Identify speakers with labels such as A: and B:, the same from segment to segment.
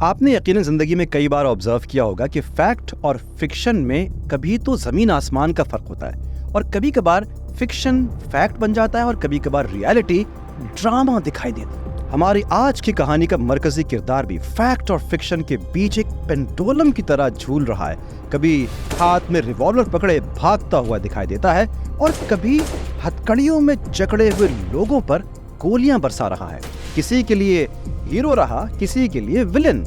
A: آپ نے یقیناً زندگی میں کئی بار آبزرو کیا ہوگا کہ فیکٹ اور فکشن میں کبھی تو زمین آسمان کا فرق ہوتا ہے، اور کبھی کبھار فکشن فیکٹ بن جاتا ہے اور کبھی کبھار ریالٹی ڈرامہ دکھائی دیتا ہے۔ ہماری آج کی کہانی کا مرکزی کردار بھی فیکٹ اور فکشن کے بیچ ایک پینڈولم کی طرح جھول رہا ہے۔ کبھی ہاتھ میں ریوالور پکڑے بھاگتا ہوا دکھائی دیتا ہے اور کبھی ہتکڑیوں میں جکڑے ہوئے لوگوں پر گولیاں برسا رہا ہے۔ کسی کے لیے ہیرو رہا، کسی کے لیے ولن۔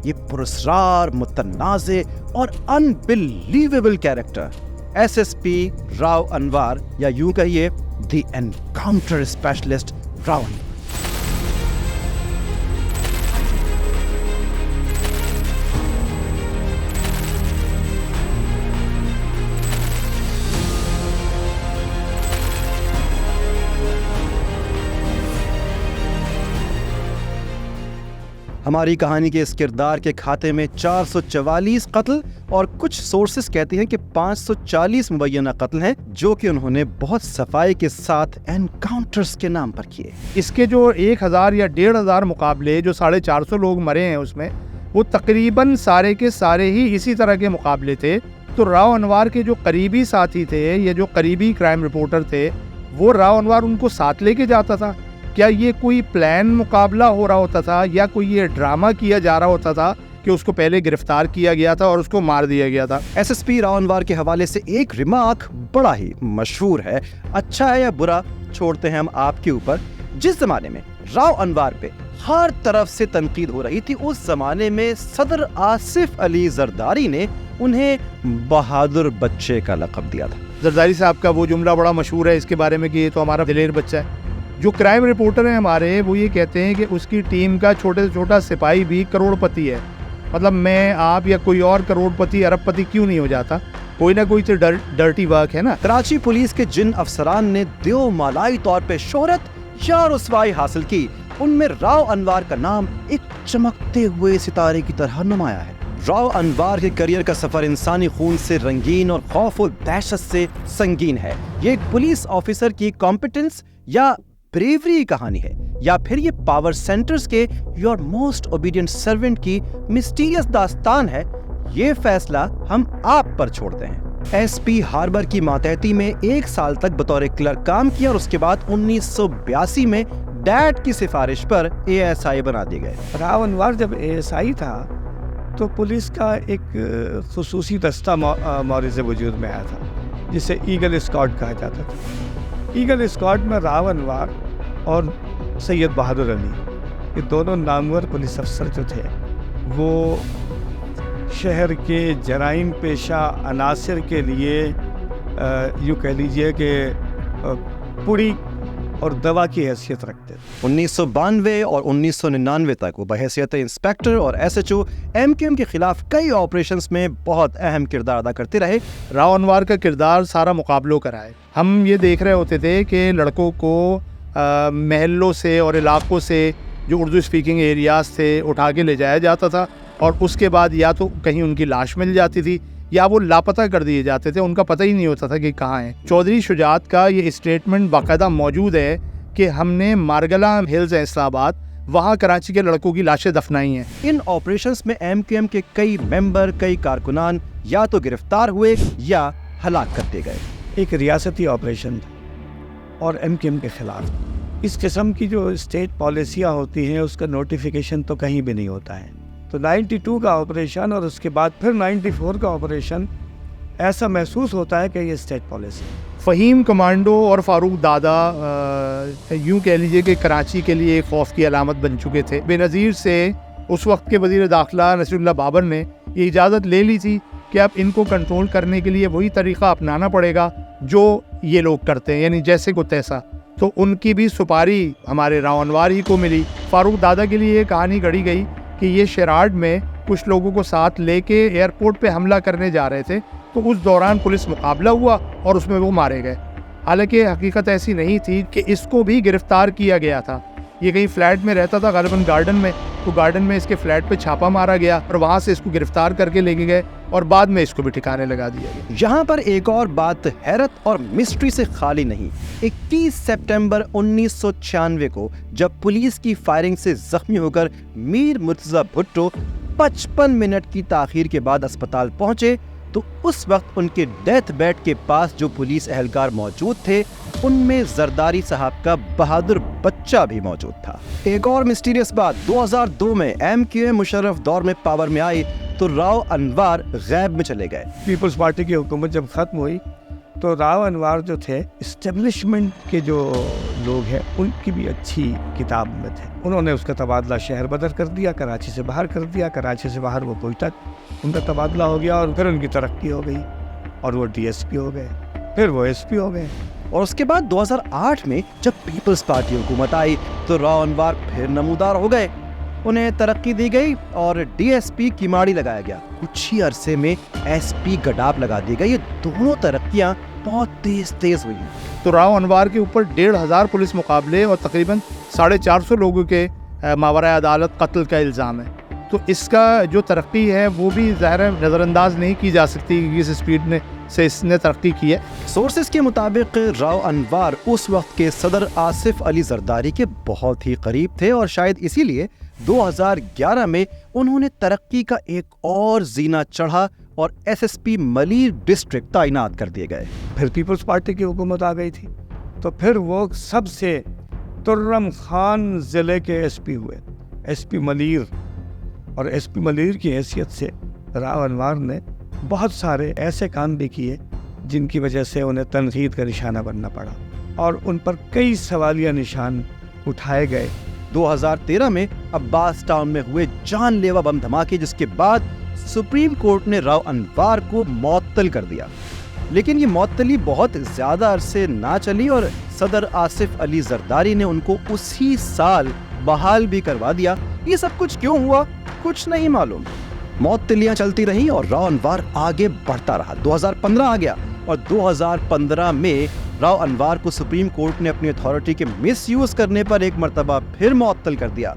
A: یہ پراسرار، متنازع اور unbelievable character S S P Rao Anwar, یا یوں کہیے the encounter specialist Rao Anwar. ہماری کہانی کے اس کردار کے کھاتے میں 444 قتل اور کچھ سورسز کہتے ہیں کہ 540 مبینہ قتل ہیں، جو کہ انہوں نے بہت صفائی کے ساتھ انکاؤنٹرز کے نام پر کیے۔
B: اس کے جو 1000 یا 1500 مقابلے جو 450 لوگ مرے ہیں اس میں، وہ تقریباً سارے کے سارے ہی اسی طرح کے مقابلے تھے۔ تو راؤ انوار کے جو قریبی ساتھی تھے یا جو قریبی کرائم رپورٹر تھے، وہ راؤ انوار ان کو ساتھ لے کے جاتا تھا۔ کیا یہ کوئی پلان مقابلہ ہو رہا ہوتا تھا یا کوئی یہ ڈرامہ کیا جا رہا ہوتا تھا کہ اس کو پہلے گرفتار کیا گیا تھا اور اس کو مار دیا گیا تھا؟
A: ایس ایس پی راؤ انوار کے حوالے سے ایک ریمارک بڑا ہی مشہور ہے، اچھا ہے یا برا چھوڑتے ہیں ہم آپ کے اوپر۔ جس زمانے میں راؤ انوار پہ ہر طرف سے تنقید ہو رہی تھی، اس زمانے میں صدر آصف علی زرداری نے انہیں بہادر بچے کا لقب دیا تھا۔
B: زرداری صاحب کا وہ جملہ بڑا مشہور ہے اس کے بارے میں کہ یہ تو ہمارا دلیر بچہ ہے۔ جو کرائم رپورٹر ہیں ہمارے، وہ یہ کہتے ہیں کہ اس کی ٹیم کا چھوٹے سے چھوٹا سپاہی بھی کروڑ پتی ہے۔ مطلب میں، آپ یا کوئی اور کروڑ پتی، ارب پتی کیوں نہیں ہو جاتا؟ کوئی نہ کوئی تو ڈرٹی ورک ہے نا۔
A: کراچی پولیس کے جن افسران نے دیو مالائی طور پہ شہرت یا رسوائی حاصل کی، ان میں راؤ انوار کا نام ایک چمکتے ہوئے ستارے کی طرح نمایاں ہے۔ راؤ انوار کے کریئر کا سفر انسانی خون سے رنگین اور خوف و دہشت سے سنگین ہے۔ یہ ایک پولیس آفیسر کی کمپیٹنس یا بریوری کی کہانی ہے، یا پھر یہ پاور سینٹرز کے یور موسٹ اوبیڈینٹ سرونٹ کی مسٹیریس داستان ہے؟ یہ فیصلہ ہم آپ پر چھوڑتے ہیں۔ ایس پی ہاربر کی ماتحتی میں 1 سال تک بطور کلرک کام کیا اور اس کے بعد 1982 میں ڈیڈ کی سفارش پر ASI بنا دیے گئے۔
C: راؤ انوار جب ASI تھا تو پولیس کا ایک خصوصی دستہ موری سے وجود میں آیا تھا، جسے ایگل اسکواڈ کہا جاتا تھا۔ ایگل اسکواڈ میں راؤ انوار اور سید بہادر علی، یہ دونوں نامور پولیس افسر جو تھے، وہ شہر کے جرائم پیشہ عناصر کے لیے یوں کہہ لیجئے کہ پوری اور دوا کی حیثیت رکھتے تھے۔
A: 1992 اور 1999 تک وہ بحیثیت انسپیکٹر اور SHO MQM کے خلاف کئی آپریشنز میں بہت اہم کردار ادا کرتے رہے۔
B: راؤ انوار کا کردار سارا مقابلوں کا رہا ہے۔ ہم یہ دیکھ رہے ہوتے تھے کہ لڑکوں کو محلوں سے اور علاقوں سے جو اردو اسپیکنگ ایریاز تھے اٹھا کے لے جایا جاتا تھا، اور اس کے بعد یا تو کہیں ان کی لاش مل جاتی تھی یا وہ لاپتہ کر دیے جاتے تھے، ان کا پتہ ہی نہیں ہوتا تھا کہ کہاں ہیں۔ چودھری شجاعت کا یہ اسٹیٹمنٹ باقاعدہ موجود ہے کہ ہم نے مارگلا ہلز اسلام آباد، وہاں کراچی کے لڑکوں کی لاشیں دفنائی ہیں۔
A: ان آپریشنز میں MQM کے کئی ممبر، کئی کارکنان یا تو گرفتار ہوئے یا ہلاک کر دیے گئے۔
C: ایک ریاستی آپریشن تھا اور MQM کے خلاف۔ اس قسم کی جو اسٹیٹ پالیسیاں ہوتی ہیں اس کا نوٹیفیکیشن تو کہیں بھی نہیں ہوتا ہے۔ تو 92 کا آپریشن اور اس کے بعد پھر 94 کا آپریشن، ایسا محسوس ہوتا ہے کہ یہ اسٹیٹ پالیسی۔
B: فہیم کمانڈو اور فاروق دادا یوں کہہ لیجئے کہ کراچی کے لیے ایک خوف کی علامت بن چکے تھے۔ بے نظیر سے اس وقت کے وزیر داخلہ نصیر اللہ بابر نے یہ اجازت لے لی تھی کہ اب ان کو کنٹرول کرنے کے لیے وہی طریقہ اپنانا پڑے گا جو یہ لوگ کرتے ہیں، یعنی جیسے کو تیسا۔ تو ان کی بھی سپاری ہمارے راؤ انوار ہی کو ملی۔ فاروق دادا کے لیے یہ کہانی گڑھی گئی کہ یہ شیراڈ میں کچھ لوگوں کو ساتھ لے کے ایئرپورٹ پہ حملہ کرنے جا رہے تھے، تو اس دوران پولیس مقابلہ ہوا اور اس میں وہ مارے گئے۔ حالانکہ حقیقت ایسی نہیں تھی کہ اس کو بھی گرفتار کیا گیا تھا۔ یہ کہیں فلیٹ میں رہتا تھا، غالباً گارڈن میں، تو گارڈن میں اس کے فلیٹ پہ چھاپا مارا گیا اور وہاں سے اس کو گرفتار کر کے لے کے گئے اور بعد میں اس کو بھی ٹھکانے لگا دیا گیا۔
A: یہاں پر ایک اور بات حیرت اور مسٹری سے خالی نہیں۔ 21 سپٹمبر 1996 کو جب پولیس کی فائرنگ سے زخمی ہو کر میر مرتضی بھٹو 55 منٹ کی تاخیر کے بعد اسپتال پہنچے تو اس وقت ان کے ڈیتھ بیڈ کے پاس جو پولیس اہلکار موجود تھے ان میں زرداری صاحب کا بہادر بچہ بھی موجود تھا۔ ایک اور مسٹیریس بات، 2002 میں MQM مشرف دور میں پاور میں آئی تو راؤ انوار غیب میں چلے گئے۔
C: پیپلز پارٹی کی حکومت جب ختم ہوئی تو راؤ انوار جو تھے اسٹیبلشمنٹ کے جو لوگ ہیں ان کی بھی اچھی کتاب میں تھے۔ انہوں نے اس کا تبادلہ شہر بدر کر دیا، کراچی سے باہر کر دیا، کراچی سے باہر وہ کوئٹہ ان کا تبادلہ ہو گیا اور پھر ان کی ترقی ہو گئی اور وہ DSP ہو گئے، پھر وہ SP ہو گئے۔
A: اور اس کے بعد 2008 میں جب پیپلز پارٹی حکومت آئی تو راؤ انوار پھر نمودار ہو گئے، انہیں ترقی دی گئی اور DSP کی ماڑی لگایا گیا۔ کچھ ہی عرصے میں SP گڈاپ لگا دی گئی۔ یہ دونوں ترقیاں بہت تیز ہوئی ہیں۔
B: تو راؤ انوار کے اوپر 1500 پولیس مقابلے اور تقریباً 450 لوگوں کے ماورائے عدالت قتل کا الزام ہے۔ تو اس کا جو ترقی ہے وہ بھی ظاہر نظر انداز نہیں کی جا سکتی کہ اس اسپیڈ سے اس نے ترقی کی ہے۔
A: سورسز کے مطابق راؤ انوار اس وقت کے صدر آصف علی زرداری کے بہت ہی قریب تھے اور شاید اسی لیے 2011 میں انہوں نے ترقی کا ایک اور زینہ چڑھا اور SSP ملیر ڈسٹرکٹ تعینات کر دیے گئے۔
C: پھر پیپلز پارٹی کی حکومت آ گئی تھی تو پھر وہ سب سے ترم خان ضلع کے SP ہوئے، SP ملیر، اور SP ملیر کی حیثیت سے راؤ انوار نے بہت سارے ایسے کام بھی کیے جن کی وجہ سے انہیں تنقید کا نشانہ بننا پڑا اور ان پر کئی سوالیہ نشان اٹھائے گئے۔
A: 2013 میں عباس ٹاؤن میں ہوئے جان لیوا بم دھماکے جس کے بعد سپریم کورٹ نے راؤ انوار کو معطل کر دیا، لیکن یہ معطلی بہت زیادہ عرصے نہ چلی اور صدر آصف علی زرداری نے ان کو اسی سال بحال بھی کروا دیا۔ یہ سب کچھ کیوں ہوا کچھ نہیں معلوم، معطلیاں چلتی رہیں اور راؤ انوار آگے بڑھتا رہا۔ 2015 آ گیا اور 2015 میں راؤ انوار کو سپریم کورٹ نے اپنی اتھارٹی کے مس یوز کرنے پر ایک مرتبہ پھر معطل کر دیا۔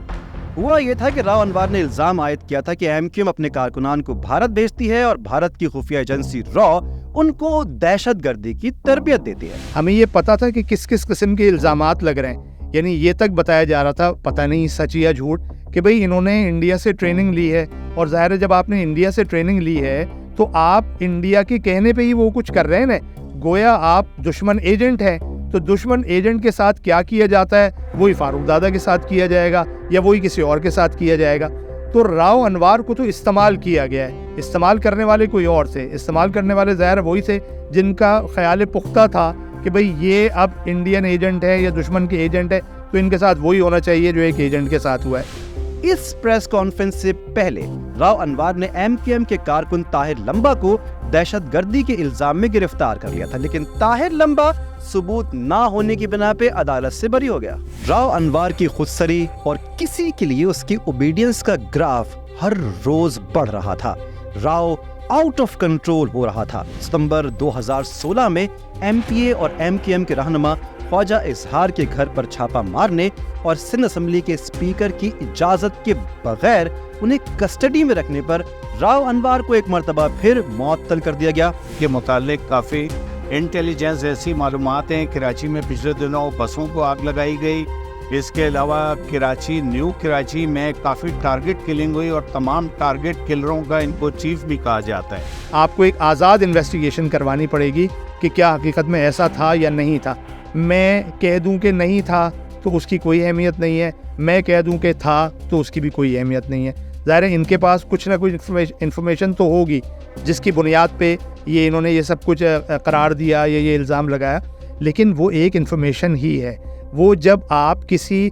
A: ہوا یہ تھا کہ راؤ انوار نے الزام عائد کیا تھا کہ MQM اپنے کارکنان کو بھارت بھیجتی ہے اور بھارت کی خفیہ ایجنسی را ان کو دہشت گردی کی تربیت دیتی ہے۔
B: ہمیں یہ پتا تھا کہ کس کس قسم کے الزامات لگ رہے ہیں، یعنی یہ تک بتایا جا رہا تھا، پتہ نہیں سچ یا جھوٹ، کہ بھئی انہوں نے انڈیا سے ٹریننگ لی ہے اور ظاہر ہے جب آپ نے انڈیا سے ٹریننگ لی ہے تو آپ انڈیا کے کہنے پہ ہی وہ کچھ کر رہے ہیں نا، گویا آپ دشمن ایجنٹ ہیں۔ تو دشمن ایجنٹ کے ساتھ کیا کیا جاتا ہے وہی فاروق دادا کے ساتھ کیا جائے گا یا وہی کسی اور کے ساتھ کیا جائے گا۔ تو راؤ انوار کو تو استعمال کیا گیا ہے، استعمال کرنے والے کوئی اور تھے، استعمال کرنے والے ظاہر وہی تھے جن کا خیال پختہ تھا کہ بھئی یہ اب انڈین ایجنٹ ہے یا دشمن کے ایجنٹ ہے تو ان کے ساتھ وہی ہونا چاہیے جو ایک ایجنٹ کے ساتھ ہوا ہے۔
A: اس پریس کانفرنس سے پہلے راؤ انوار نے MQM کے کارکن طاہر لمبا کو دہشت گردی کے الزام میں گرفتار کر لیا تھا، لیکن طاہر لمبا ثبوت نہ ہونے کی بنا پہ عدالت سے بری ہو گیا۔ راؤ انوار کی خودسری اور کسی کے لیے اس کی اوبیڈینس کا گراف ہر روز بڑھ رہا تھا۔ راؤ آؤٹ آف کنٹرول ہو رہا تھا۔ ستمبر 2016 میں MPA اور MQM کے رہنما خواجہ اظہار کے گھر پر چھاپا مارنے اور سندھ اسمبلی کے اسپیکر کی اجازت کے بغیر انہیں کسٹڈی میں رکھنے پر راؤ انوار کو ایک مرتبہ پھر معطل کر دیا گیا۔
D: کے متعلق کافی انٹیلیجنس ایسی معلومات ہیں۔ کراچی میں پچھلے دنوں بسوں کو آگ لگائی گئی، اس کے علاوہ کراچی نیو کراچی میں کافی ٹارگٹ کلنگ ہوئی اور تمام ٹارگٹ کلروں کا ان کو چیف بھی کہا جاتا ہے۔
B: آپ کو ایک آزاد انویسٹیگیشن کروانی پڑے گی کہ کیا حقیقت میں ایسا تھا یا نہیں تھا۔ میں کہہ دوں کہ نہیں تھا تو اس کی کوئی اہمیت نہیں ہے، میں کہہ دوں کہ تھا تو اس کی بھی کوئی اہمیت نہیں ہے۔ ظاہر ہے ان کے پاس کچھ نہ کچھ انفارمیشن تو ہوگی جس کی بنیاد پہ یہ انہوں نے یہ سب کچھ قرار دیا یا یہ الزام لگایا، لیکن وہ ایک انفارمیشن ہی ہے۔ وہ جب آپ کسی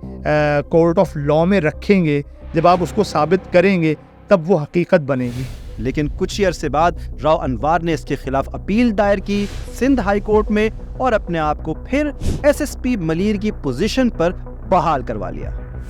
B: کورٹ آف لاء میں رکھیں گے، جب آپ اس کو ثابت کریں گے تب وہ حقیقت بنے گی۔
A: لیکن کچھ ہی عرصے بعد راؤ انوار نے اس کے خلاف اپیل دائر کی سندھ ہائی کورٹ میں اور اپنے آپ کو پھر SSP ملیر کی پوزیشن پر بحال کروا لیا۔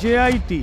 C: JIT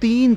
A: 3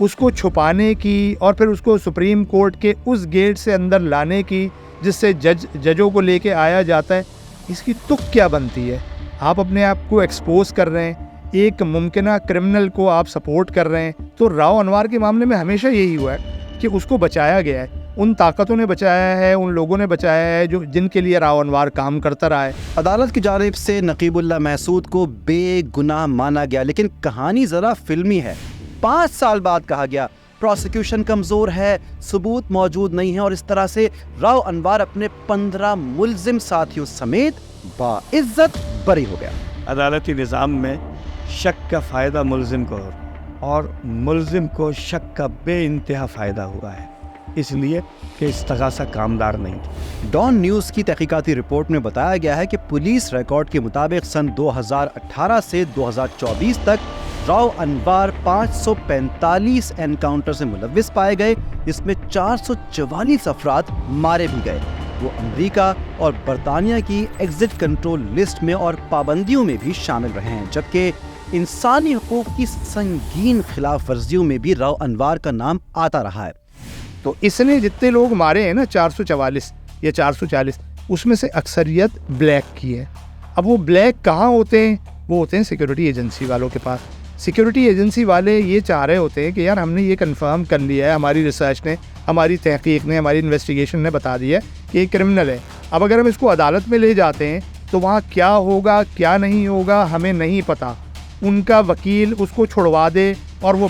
B: اس کو چھپانے کی اور پھر اس کو سپریم کورٹ کے اس گیٹ سے اندر لانے کی جس سے ججوں کو لے کے آیا جاتا ہے، اس کی تک کیا بنتی ہے؟ آپ اپنے آپ کو ایکسپوز کر رہے ہیں، ایک ممکنہ کرمنل کو آپ سپورٹ کر رہے ہیں. تو راؤ انوار کے معاملے میں ہمیشہ یہی ہوا ہے کہ اس کو بچایا گیا ہے، ان طاقتوں نے بچایا ہے، ان لوگوں نے بچایا ہے جن کے لیے راؤ انوار کام کرتا رہا ہے.
A: عدالت کی جانب سے نقیب اللہ محسود کو بے گناہ مانا گیا، لیکن کہانی ذرا فلمی ہے. 5 سال بعد کہا گیا پروسیکیوشن کمزور ہے، ثبوت موجود نہیں ہے، اور اس طرح سے راؤ انوار اپنے 15 ملزم ساتھیوں سمیت باعزت بری ہو گیا.
C: عدالتی نظام میں شک کا فائدہ ملزم کو اور ملزم کو شک کا بے انتہا فائدہ ہوا ہے، اس لیے کہ استغاثہ کامدار نہیں تھی.
A: ڈان نیوز کی تحقیقاتی رپورٹ میں بتایا گیا ہے کہ پولیس ریکارڈ کے مطابق سن 2018 سے 2024 تک راؤ انوار 545 انکاؤنٹر سے ملوث پائے گئے، جس میں 444 افراد مارے بھی گئے. وہ امریکہ اور برطانیہ کی ایگزٹ کنٹرول لسٹ میں اور پابندیوں میں بھی شامل رہے ہیں، جبکہ انسانی حقوق کی سنگین خلاف ورزیوں میں بھی راؤ انوار کا نام آتا رہا ہے.
B: تو اس نے جتنے لوگ مارے ہیں نا 444 یا 440، اس میں سے اکثریت بلیک کی ہے. اب وہ بلیک کہاں ہوتے ہیں؟ وہ ہوتے ہیں سیکیورٹی ایجنسی والوں کے پاس. سیکیورٹی ایجنسی والے یہ چاہ رہے ہوتے ہیں کہ یار ہم نے یہ کنفرم کر لیا ہے، ہماری ریسرچ نے، ہماری تحقیق نے، ہماری انویسٹیگیشن نے بتا دیا ہے کہ یہ کرمنل ہے. اب اگر ہم اس کو عدالت میں لے جاتے ہیں تو وہاں کیا ہوگا کیا نہیں ہوگا ہمیں نہیں پتہ. ان کا وکیل اس کو چھڑوا دے اور وہ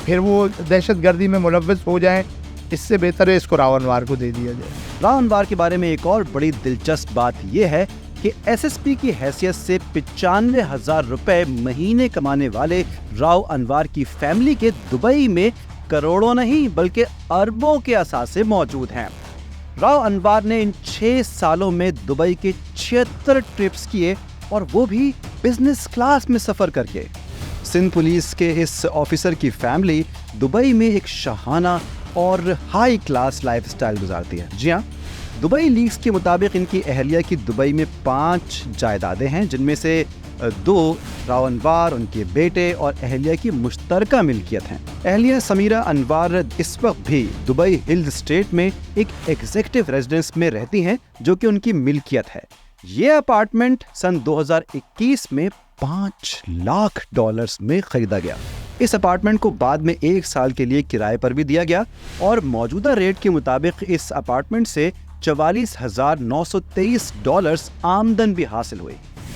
B: دہشت گردی میں ملوث ہو جائیں، اس سے بہتر ہے اس کو راؤ انوار کو دے دیا جائے.
A: راؤ انوار کے بارے میں ایک اور بڑی دلچسپ بات یہ ہے کہ ایس ایس پی کی حیثیت سے 95,000 روپے مہینے کمانے والے راؤ انوار کی فیملی کے دبئی میں کروڑوں نہیں بلکہ اربوں کے اثاثے موجود ہیں. راؤ انوار نے ان 6 سالوں میں دبئی کے 76 ٹرپس کیے، اور وہ بھی بزنس کلاس میں سفر کر کے. سندھ پولیس کے اس آفیسر کی فیملی دبئی میں ایک شاہانہ اور ہائی کلاس لائف سٹائل گزارتی ہے. جی ہاں، دبئی لیگز کے مطابق ان کی اہلیہ کی دبئی میں 5 جائیدادیں ہیں، جن میں سے 2 راؤ انوار، ان کے بیٹے اور اہلیہ کی مشترکہ ملکیت ہیں. اہلیہ سمیرہ انوار اس وقت بھی دبئی ہلز اسٹیٹ میں ایک ایگزیکٹو ریزیڈنس میں رہتی ہیں جو کہ ان کی ملکیت ہے. یہ اپارٹمنٹ سن 2021 میں $5 لاکھ میں خریدا گیا. اس اپارٹمنٹ کو بعد میں 1 سال کے لیے کرائے پر بھی دیا گیا، اور موجودہ ریٹ کے مطابق اس اپارٹمنٹ سے $44,923 آمدن بھی حاصل ہوئی.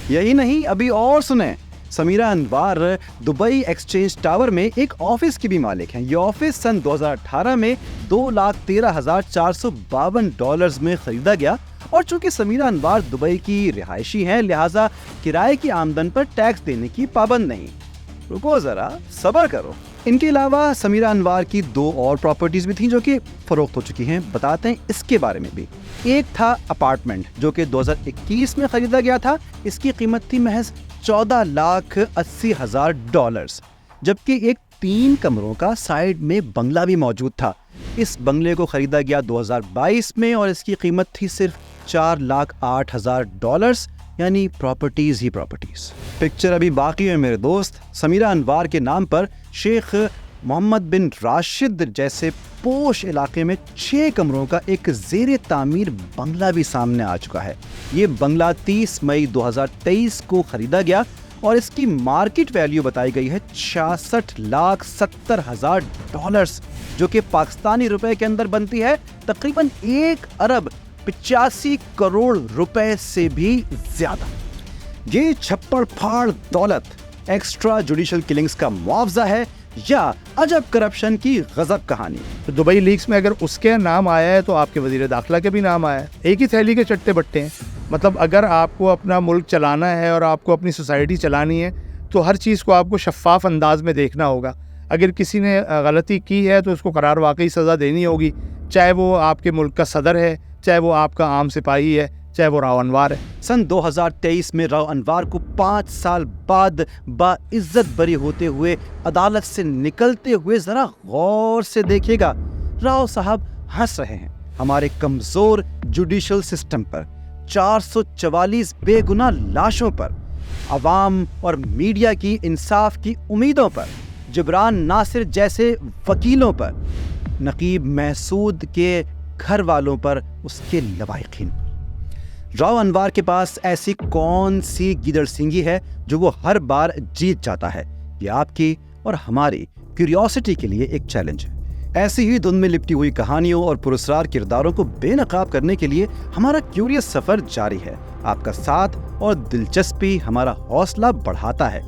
A: یہی نہیں، ابھی اور سنیں، سمیرہ انوار دبئی ایکسچینج ٹاور میں ایک آفس کی بھی مالک ہیں. یہ آفس سن 2018 میں $2,13,452 میں خریدا گیا، اور چونکہ سمیرہ انوار دبئی کی رہائشی ہیں لہٰذا کرائے کی آمدن پر ٹیکس دینے کی پابند نہیں. رکو ذرا، صبر کرو. ان کے علاوہ سمیرہ انوار کی 2 اور پراپرٹیز بھی تھیں جو کہ فروخت ہو چکی ہیں. بتاتے ہیں اس کے بارے میں بھی. ایک تھا اپارٹمنٹ جو کہ 2021 میں خریدا گیا تھا. اس کی قیمت تھی محض $14,80,000، جبکہ ایک 3 کمروں کا سائڈ میں بنگلہ بھی موجود تھا. اس بنگلے کو خریدا گیا 2022 میں، اور اس کی قیمت تھی صرف $4,08,000، یعنی پراپرٹیز ہی پراپرٹیز. پکچر ابھی باقی ہے میرے دوست. سمیرہ انوار کے نام پر شیخ محمد بن راشد جیسے پوش علاقے میں 6 کمروں کا ایک زیر تعمیر بنگلہ بھی سامنے آ چکا ہے. یہ بنگلہ 30 مئی 2023 کو خریدا گیا، اور اس کی مارکیٹ ویلیو بتائی گئی ہے $66,70,000، جو کہ پاکستانی روپے کے اندر بنتی ہے تقریباً $1,85 کروڑ سے بھی زیادہ. یہ چھپڑ پھاڑ دولت ایکسٹرا جوڈیشل کلنگز کا معاوضہ ہے یا عجب کرپشن کی غضب کہانی؟
B: تو دبئی لیگز میں اگر اس کے نام آیا ہے تو آپ کے وزیر داخلہ کے بھی نام آیا ہے. ایک ہی تھیلی کے چٹے بٹے ہیں. مطلب اگر آپ کو اپنا ملک چلانا ہے اور آپ کو اپنی سوسائٹی چلانی ہے تو ہر چیز کو آپ کو شفاف انداز میں دیکھنا ہوگا. اگر کسی نے غلطی کی ہے تو اس کو قرار واقعی سزا دینی ہوگی، چاہے وہ آپ کے ملک کا صدر ہے، چاہے وہ آپ کا عام سپاہی ہے، چاہے وہ راؤ انوار ہے.
A: سن 2023 میں راؤ انوار کو 5 سال بعد باعزت بری ہوتے ہوئے عدالت سے نکلتے ہوئے ذرا غور سے دیکھیے گا. راؤ صاحب ہنس رہے ہیں ہمارے کمزور جوڈیشل سسٹم پر، 444 بے گناہ لاشوں پر، عوام اور میڈیا کی انصاف کی امیدوں پر. جبران ناصر جیسے وکیلوں پر، نقیب محسود کے گھر والوں پر، اس کے لواحقین پر۔ راؤ انوار کے پاس ایسی کون سی گیدڑ سینگی ہے جو وہ ہر بار جیت جاتا ہے؟ یہ آپ کی اور ہماری کیوریوسٹی کے لیے ایک چیلنج ہے۔ ایسی ہی دھند میں لپٹی ہوئی کہانیوں اور پراسرار کرداروں کو بے نقاب کرنے کے لیے ہمارا کیوریس سفر جاری ہے۔ آپ کا ساتھ اور دلچسپی ہمارا حوصلہ بڑھاتا ہے۔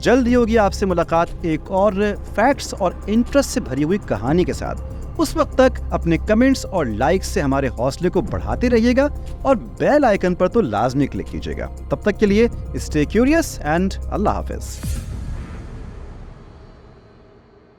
A: جلد ہی ہوگی آپ سے ملاقات ایک اور فیکٹس اور انٹرسٹ سے بھری ہوئی کہانی کے ساتھ۔ اس وقت تک اپنے کمنٹس اور لائکس سے ہمارے حوصلے کو بڑھاتے رہیے گا اور بیل آئیکن پر تو لازمی کلک کیجیے گا۔ تب تک کے لیے اسٹے کیوریس اینڈ اللہ حافظ۔